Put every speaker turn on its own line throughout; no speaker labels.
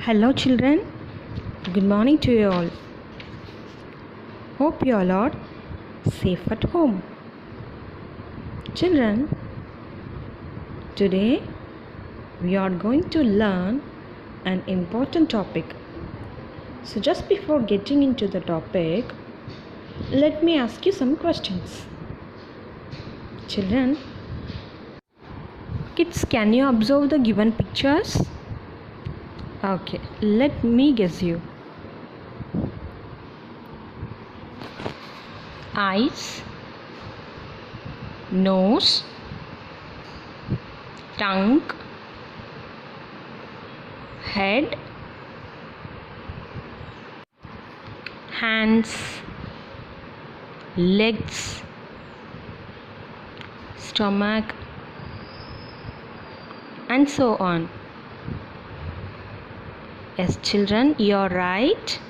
Hello children, good morning to you all. Hope you all are safe at home. Children, today we are going to learn an important topic. So just before getting into the topic, let me ask you some questions. Children, kids, can you observe the given pictures? Okay, let me guess you. Eyes, nose, tongue, head, hands, legs, stomach, and so on. Yes, children, you are right.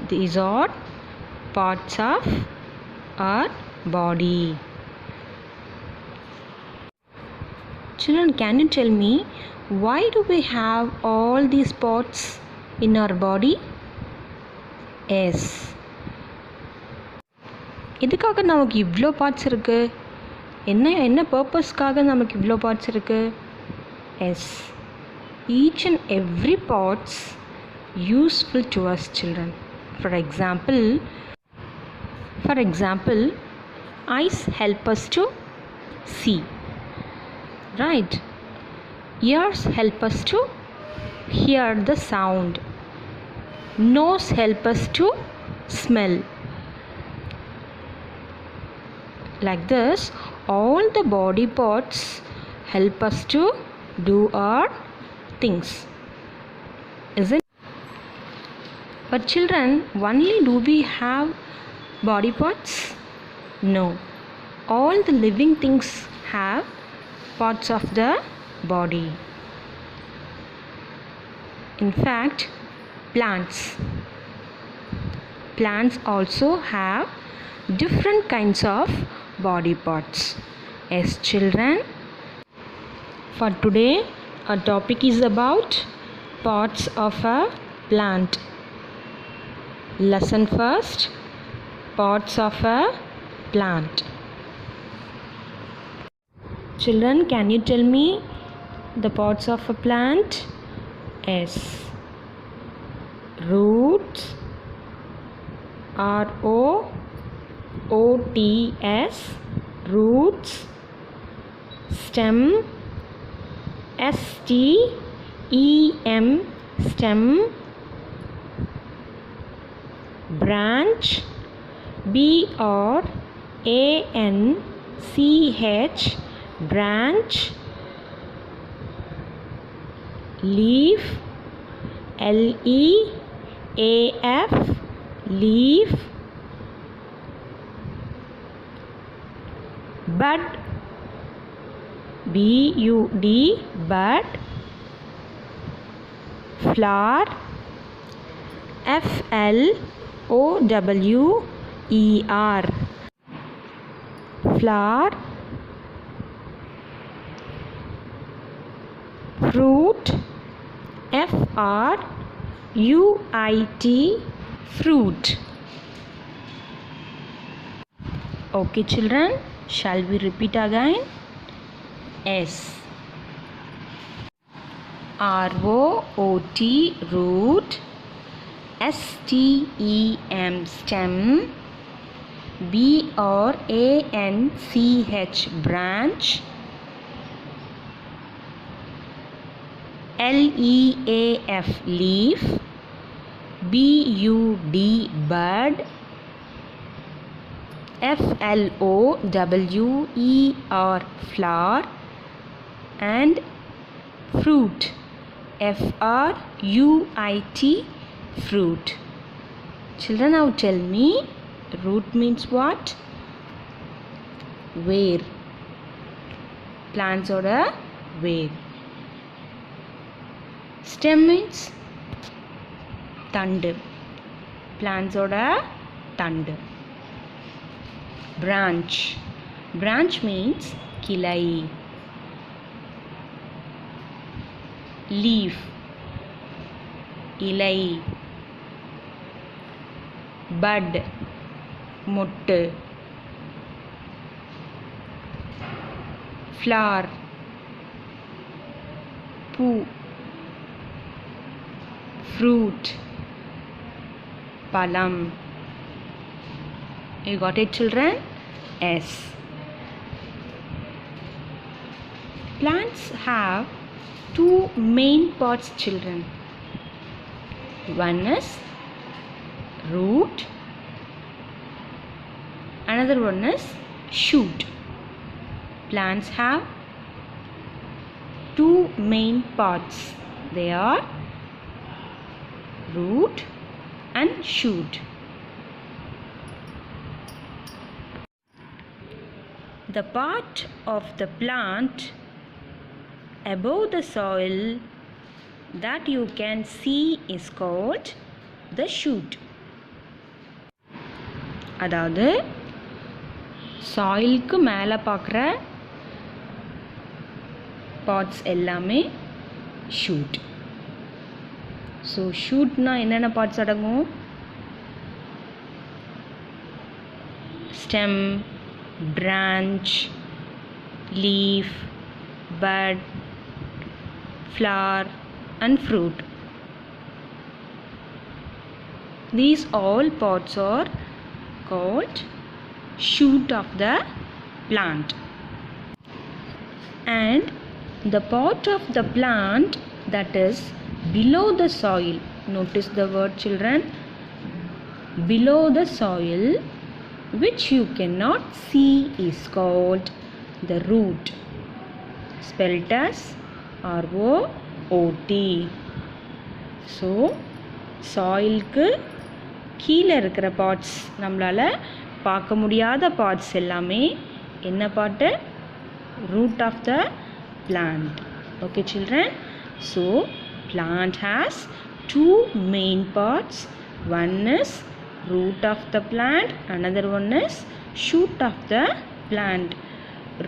These are parts of our body. Children, can you tell me why do we have all these parts in our body? Yes. எதுக்காக நமக்கு இவ்வளோ parts இருக்கு? என்ன பர்பஸ்க்காக நமக்கு இவ்வளோ parts இருக்கு? Yes, each and every parts useful to us children. For example, eyes help us to see, right? Ears help us to hear the sound. Nose help us to smell. Like this, all the body parts help us to do our things, isn't it? But children, only do we have body parts? No. All the living things have parts of the body. In fact, plants also have different kinds of body parts. Yes, children. For today, our topic is about parts of a plant. Lesson first, parts of a plant. Children, can you tell me the parts of a plant? Yes. Roots, ROOTS, roots. Stem, STEM, stem. Branch, BRANCH, branch. Leaf, LEAF, leaf. Bud, BUD, bud. Flower, FLOWER, flower. Fruit, FRUIT, fruit. Okay children, shall we repeat again? S. ROOT, root. STEM, stem. BRANCH, branch. LEAF, leaf. BUD, bud. FLOWER, flower. And fruit, FRUIT, fruit. Children, now tell me, root means what? Where. Plants or a where. Stem means தண்டு. Plants or a தண்டு. Branch means கிளை. leaf, இலை, bud, மொட்டு, flower, பூ, fruit, பழம். You got it, children? Yes. Plants have two main parts, children. One is root, another one is shoot. Plants have two main parts. They are root and shoot. The part of the plant above the soil that you can see is called the shoot. அதாவது சாயிலுக்கு மேலே பார்க்குற parts எல்லாமே shoot. So ஷூட்னா என்னென்ன parts அடங்கும்? Stem, branch, leaf, bud, flower and fruit. These all parts are called shoot of the plant. And the part of the plant that is below the soil, notice the word, children, below the soil, which you cannot see, is called the root, spelled as ROOT. So சாயிலுக்கு கீழே இருக்கிற parts, நம்மளால் பார்க்க முடியாத parts எல்லாமே என்ன part? Root of the plant. Okay, children? So plant has two main parts. One is root of the plant, another one is shoot of the plant.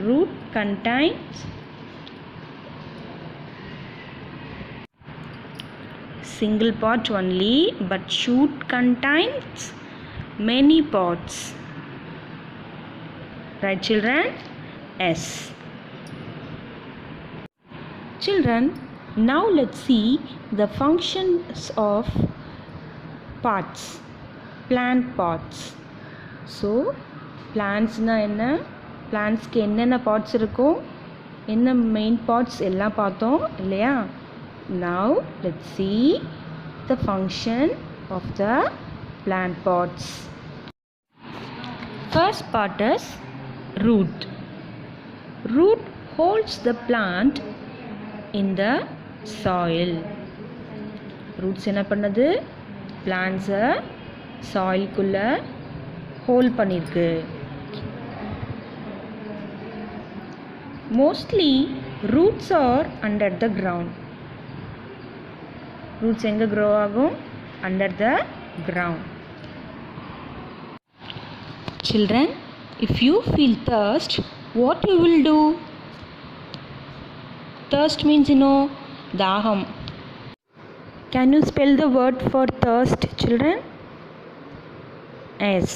Root contains single part only, but shoot contains many parts. Right, children? Yes. Children, now let's see the functions of parts. Plant parts. So plants na enna, plants ku enna parts irukum, enna main parts ella paathom illaya. Now let's see the function of the plant parts. First part is root. Root holds the plant in the soil. Roots என்ன பண்ணுது? Plants soil குள்ள hold பண்ணிருக்கு. Mostly roots are under the ground. Roots எங்க grow ஆகும்? Under the ground. Children, if you feel thirst, what you will do? Thirst means, daham. Can you spell the word for thirst, children? S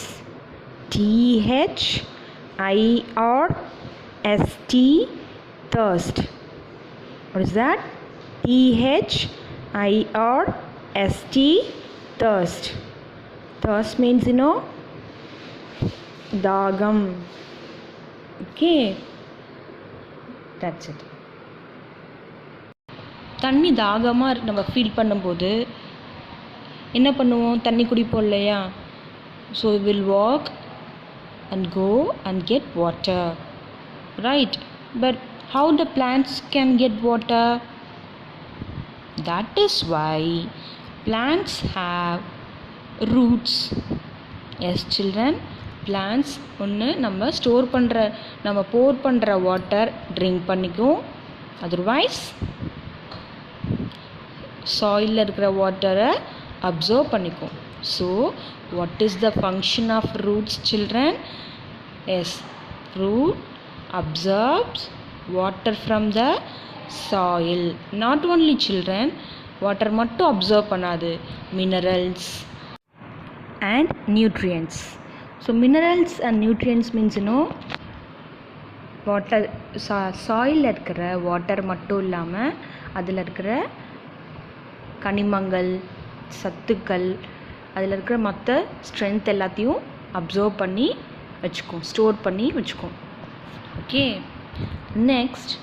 THIRST, thirst. What is that? THIRST, thirst. Thirst means, dagam. Okay, that's it. தண்ணி தாகமாக நம்ம feel பண்ணும்போது என்ன பண்ணுவோம்? தண்ணி குடிப்போம் இல்லையா? So we will walk and go and get water, right? But how the plants can get water? That is why plants have roots. Yes, children, plants ஒன்று நம்ம ஸ்டோர் பண்ணுற, நம்ம போர் பண்ணுற வாட்டர் ட்ரிங்க் பண்ணிக்கும். அதர்வைஸ் சாயிலில் இருக்கிற வாட்டரை absorb பண்ணிக்கும். So what is the function of roots, children? Yes, root absorbs water from the soil. Not only children, water மட்டும் அப்சர்வ் பண்ணாது, minerals and nutrients. So minerals and nutrients means water சாயிலில் இருக்கிற water மட்டும் இல்லாமல் அதில் இருக்கிற கனிமங்கள், சத்துக்கள், அதில் இருக்கிற மற்ற ஸ்ட்ரென்த் எல்லாத்தையும் அப்சர்வ் பண்ணி வச்சுக்கும், ஸ்டோர் பண்ணி வச்சுக்கும். Okay, next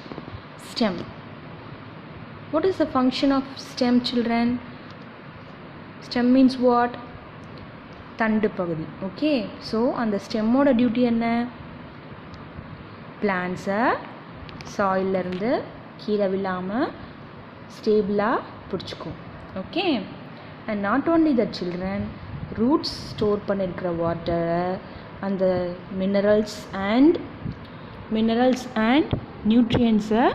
stem. What is the function of stem, children? Stem means what? தண்டு பகுதி. ஓகே, ஸோ அந்த ஸ்டெம்மோட டியூட்டி என்ன? பிளான்ஸை சாயிலிருந்து கீழே விழாமல் ஸ்டேபிளாக பிடிச்சிக்கும். Okay, and not only the children, roots store பண்ணியிருக்கிற வாட்டரை அந்த மினரல்ஸ் அண்ட் நியூட்ரியன்ஸை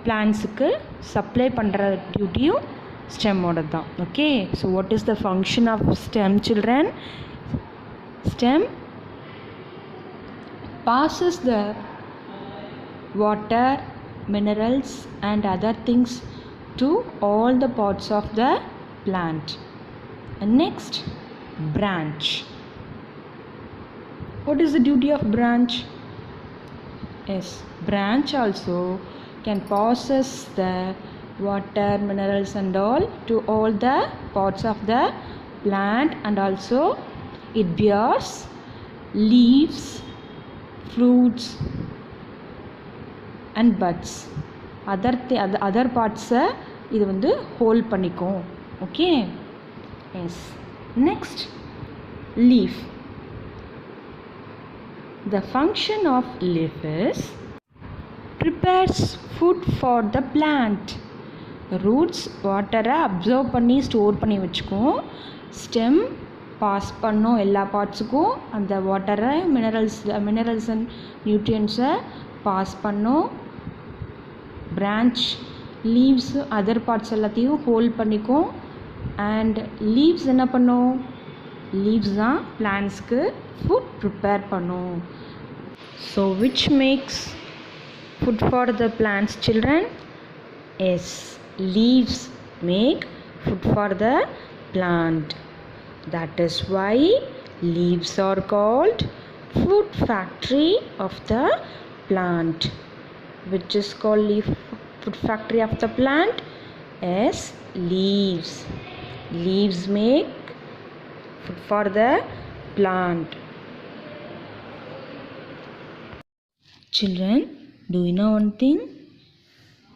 பிளான்ஸுக்கு சப்ளை பண்ணுற டியூட்டியும் ஸ்டெம்மோட தான். Okay, so what is the function of stem, children? Stem passes the water, minerals and other things to all the parts of the plant. And next, branch. What is the duty of branch? Yes, branch also can passes the water, minerals and all to all the parts of the plant, and also it bears leaves, fruits and buds. other parts இது வந்து hold பண்ணிக்கும். Okay, yes. Next, leaf. The function of leaf is prepares food for the plant. Roots வாட்டரை absorb பண்ணி store பண்ணி வச்சுக்கும். Stem pass பண்ணும் எல்லா பார்ட்ஸுக்கும் அந்த வாட்டரை, மினரல்ஸ் அண்ட் நியூட்ரியன்ஸை பாஸ் பண்ணும். பிரான்ச், லீவ்ஸ், அதர் பார்ட்ஸ் எல்லாத்தையும் ஹோல்ட் பண்ணிக்கும். அண்ட் லீவ்ஸ் என்ன பண்ணும்? லீவ்ஸ் தான் பிளான்ட்ஸ்க்கு ஃபுட் ப்ரிப்பேர் பண்ணும். So which makes food for the plants, children? Yes, leaves make food for the plant. That is why leaves are called food factory of the plant. Which is called food factory of the plant? Yes, leaves. Leaves make food for the plant. Children, do you know one thing?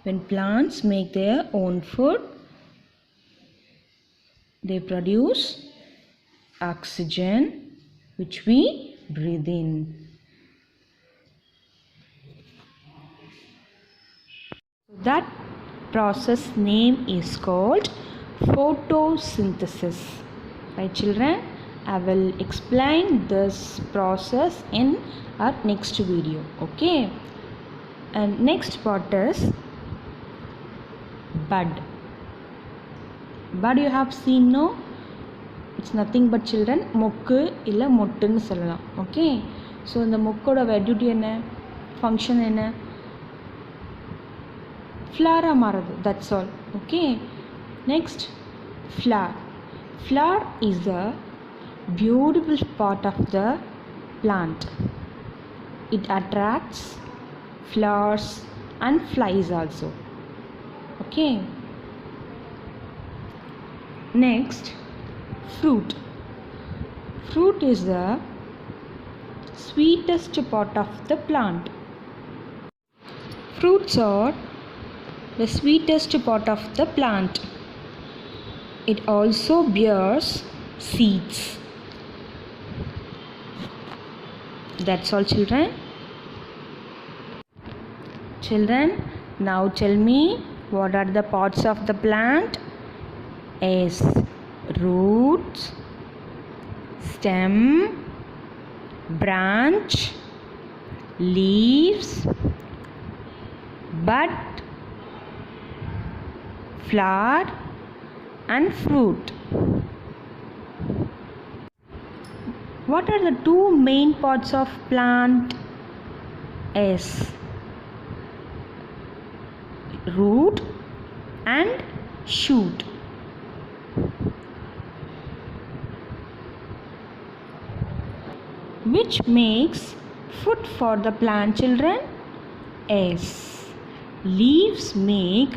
When plants make their own food, they produce oxygen which we breathe in. That process name is called photosynthesis. Right, children? I will explain this process in our next video. Okay? And next part is bud. Bud you have seen, no? It's nothing but, children, மொக்கு இல்லை மொட்டுன்னு சொல்லலாம். Okay, so இந்த மொக்கோட duty என்ன, function என்ன? ஃப்ளாராக மாறுது, that's all. Okay, next, flower. Flower is a beautiful part of the plant. It attracts flowers and flies also. Okay, next, fruit. Fruit is the sweetest part of the plant. Fruits are the sweetest part of the plant. It also bears seeds. That's all, children. Children, now tell me, what are the parts of the plant? Yes, roots, stem, branch, leaves, bud, flower and fruit. What are the two main parts of plant? Yes, root and shoot. Which makes food for the plant, children? S. Leaves make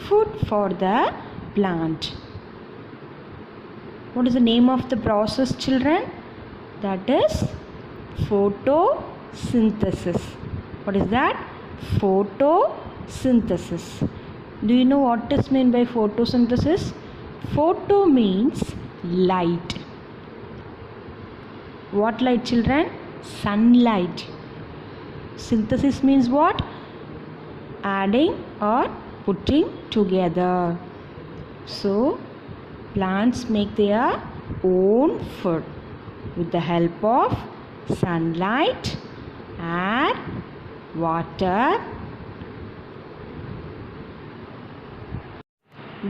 food for the plant. What is the name of the process, children? That is photosynthesis. What is that? Photosynthesis. Do you know what is meant by photosynthesis? Photo means light. What light, children? Sunlight. Synthesis means what? Adding or putting together. So, plants make their own food with the help of sunlight, air, water.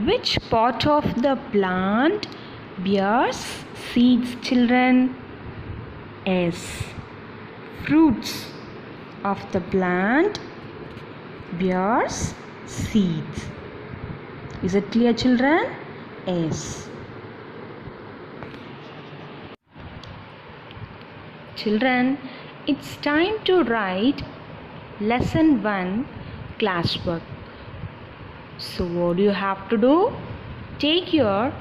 Which part of the plant bears seeds, children? S. Fruits of the plant bears seeds. Is it clear, children? S. Children, it's time to write lesson 1 classwork. So what do you have to do? Take your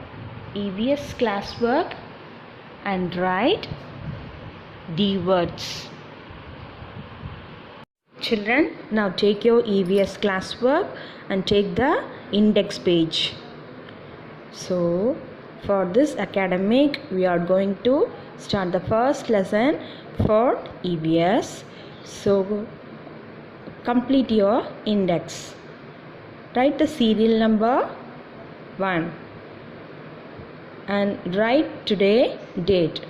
EVS classwork and write D words. Children, now take your EVS classwork and take the index page. So, for this academic, we are going to start the first lesson for EVS. So, complete your index. Write the serial number 1 and write today date.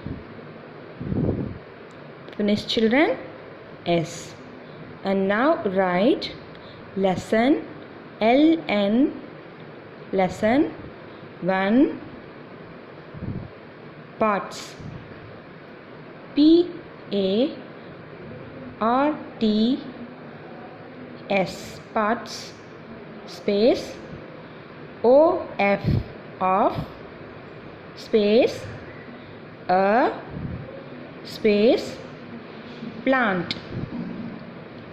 Finish, children? S. And now write lesson LN, lesson 1, parts. PARTS, parts, space OF, of, space a, space plant.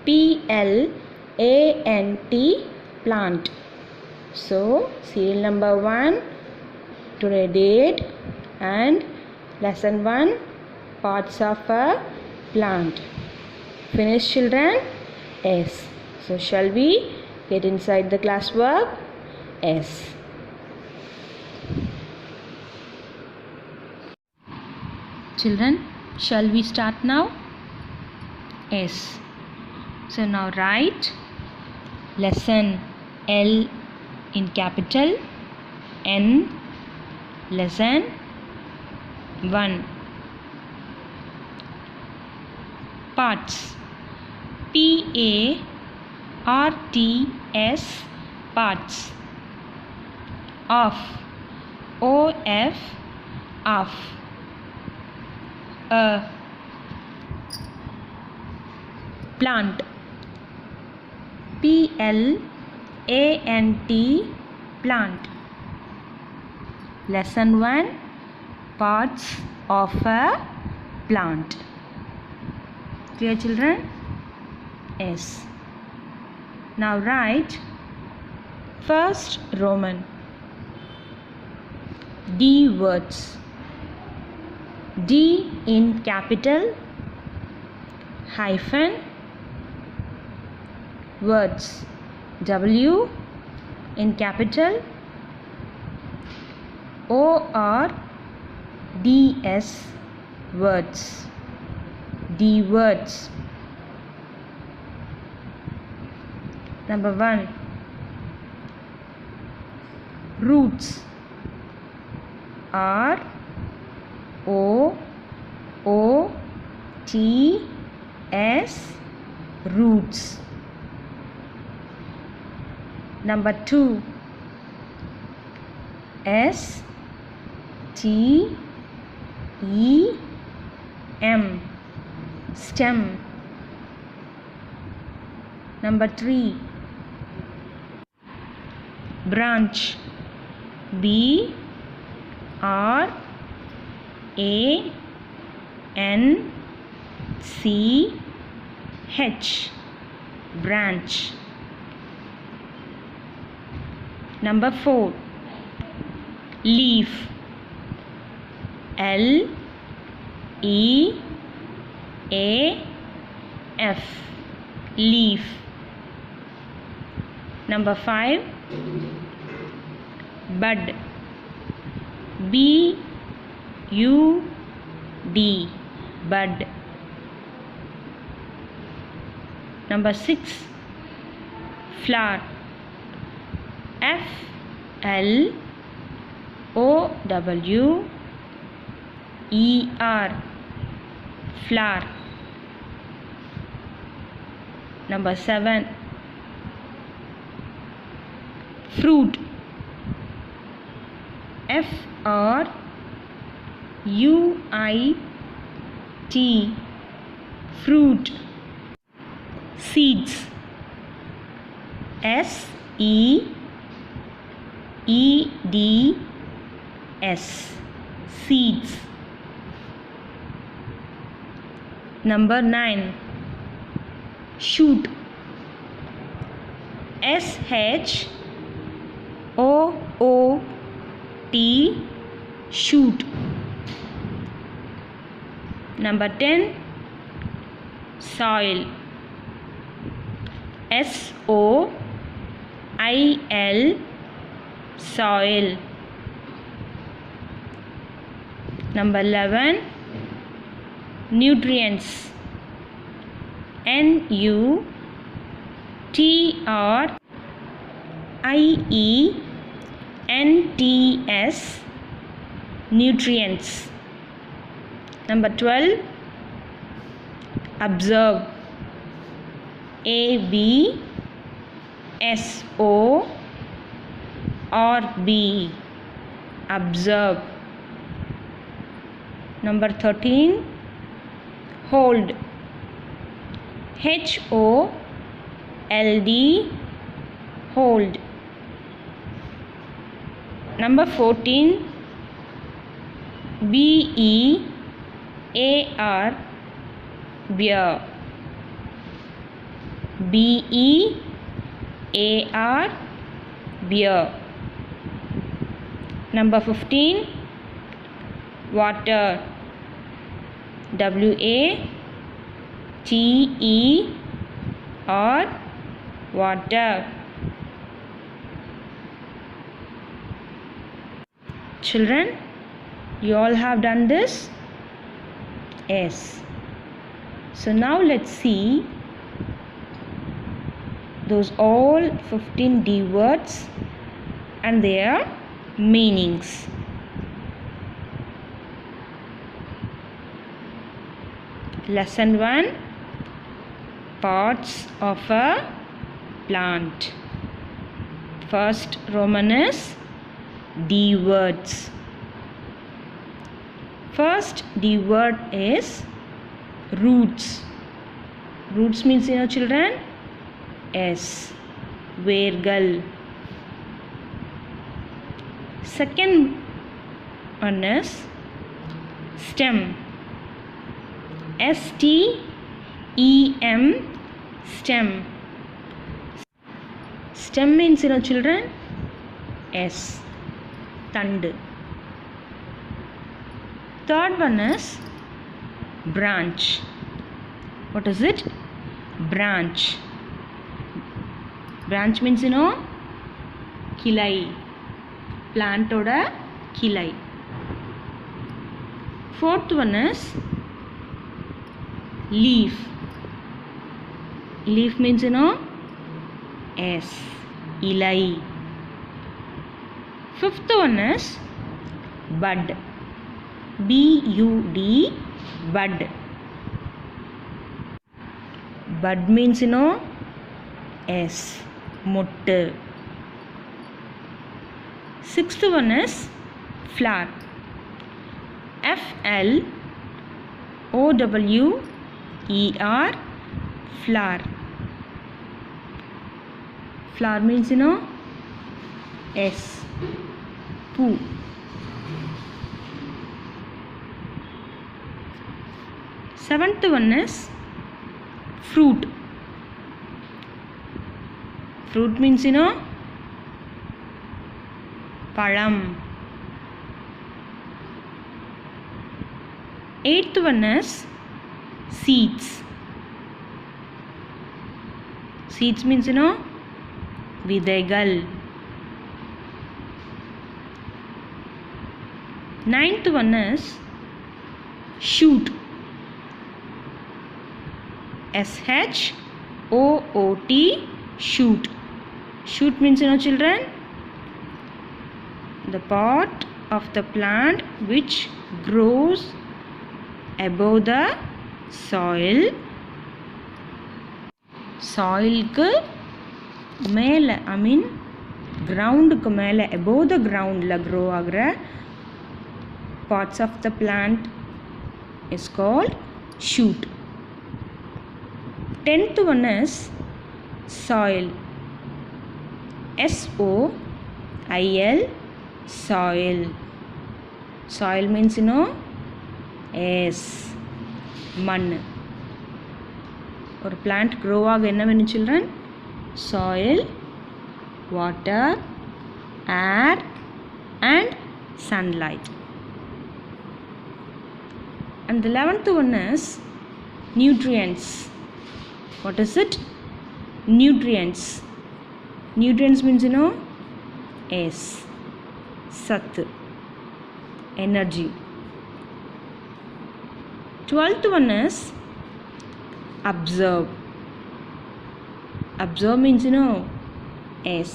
PLANT, plant. So, serial number 1, today date, and lesson 1, parts of a plant. Finish, children? S. So, shall we get inside the classwork? S. Children, shall we start now? S. So now write lesson L in capital, N, lesson 1. Parts. PARTS, parts. Of, OF, of. Plant. PLANT, plant. Lesson 1, parts of a plant. Clear, children? S. Now write first Roman. D words. D in capital, hyphen, words. W in capital, ORDS, words. D words. Number 1, roots. ROOTS, roots. Number 2, STEM, stem. Number 3, branch. B R A N C H, branch. Number 4, leaf. L E A F, leaf. Number 5, bud. B U D, bud. Number 6, flower. F L O W E R, flower. Number 7, fruit. F R U I T, fruit. Seeds. S E E D S, seeds. Number 9, shoot. S H O O T, shoot. Number 10, soil. S O I L, soil. Number 11, nutrients. N U T R I E N T S, nutrients. Number 12, observe. A B S O R B, observe. Number 13, hold. H O L D, hold. Number 14, B E A R, bear. B E A R, bear. Number 15, water. W A T E R, water. Children, you all have done this? Yes. So now let's see those all 15 D words and their meanings. Lesson 1, parts of a plant. First Roman is D words. First D word is roots. Roots means, you know, children? S, Vergal. Second one is stem. S-T-E-M, stem. Stem means, you know, children? S, Thand. Third one is branch. What is it? Branch. Branch means, you know, kilai. Plant oda kilai. Fourth one is leaf. Leaf means, you know, S, ilai. Fifth one is bud. B-U-D, bud. Bud means, you know, S, mottu. Sixth one is flower. F-L-O-W-E-R, flower. Flower means, you know, S. Poo. Seventh one is fruit. Fruit means palam. Eighth one is seeds. Seeds means விதைகள். Ninth one is shoot. SHOOT, shoot. Shoot means children, the part of the plant which grows above the soil. Soil ku மேலே, கிரவுண்டுக்கு மேலே, above the groundல grow ஆகிற parts of the plant is called shoot. 10th one is soil. SOIL, soil. Soil means S, மண். ஒரு plant grow ஆக என்ன வேணும் children? Soil, water, air and sunlight. And the 11th one is nutrients. What is it? Nutrients. Nutrients means S, Sat, energy. 12th one is observe. Observe means S,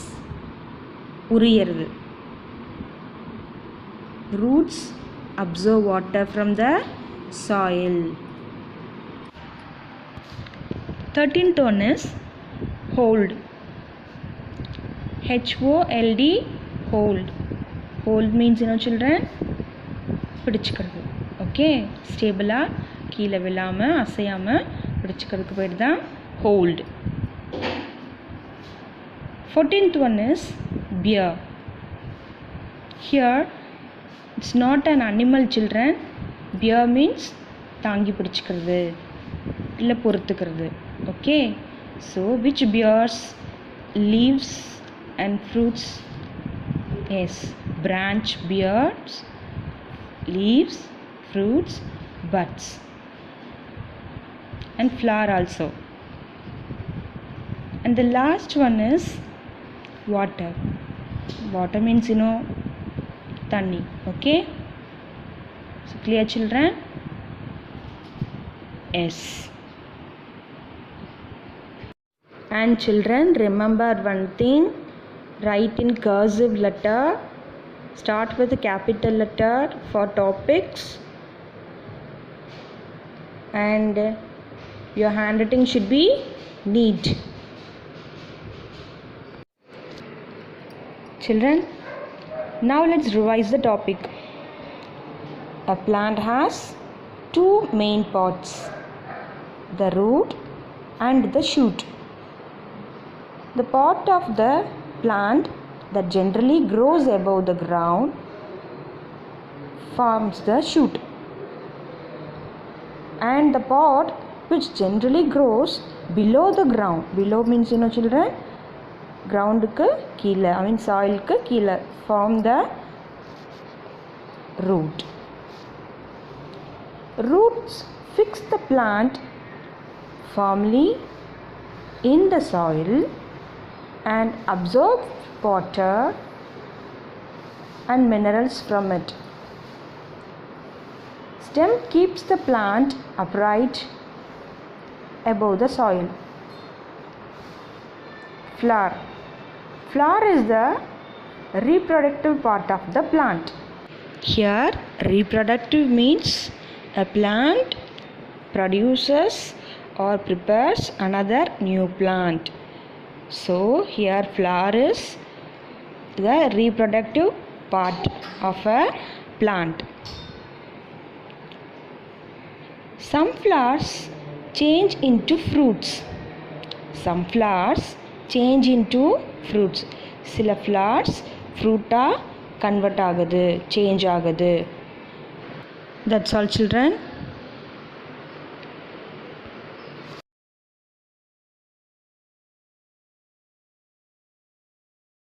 uriyaradu. Roots absorb water from the soil. 13th one is hold. HOLD, hold. Hold means children, பிடிச்சுக்கிறது. Okay, ஸ்டேபிளாக கீழே விழாமல் அசையாமல் பிடிச்சுக்கிறதுக்கு பேர் தான் hold. 14th one is bear. Here it's not an animal children. Bear means தாங்கி பிடிச்சுக்கிறது, இல்லை பொறுத்துக்கிறது. Okay, so which bears leaves and fruits? Yes, branch bears, leaves, fruits, buds and flower also. And the last one is water. Water means தண்ணி. Okay, so clear children? Yes. And children, remember one thing, write in cursive letter, start with a capital letter for topics, and your handwriting should be neat. Children, now let's revise the topic. A plant has two main parts, the root and the shoot. The part of the plant that generally grows above the ground forms the shoot, and the part which generally grows below the ground, below means children, ground ku keela, soil ku keela, form the root. Roots fix the plant firmly in the soil and absorb water and minerals from it. Stem keeps the plant upright above the soil. Flower. Flower is the reproductive part of the plant. Here, reproductive means a plant produces or prepares another new plant. So here flower is the reproductive part of a plant. Some flowers change into fruits. Some flowers change into fruits. சில flowers ஃப்ரூட்டாக convert ஆகுது, change ஆகுது. That's all children.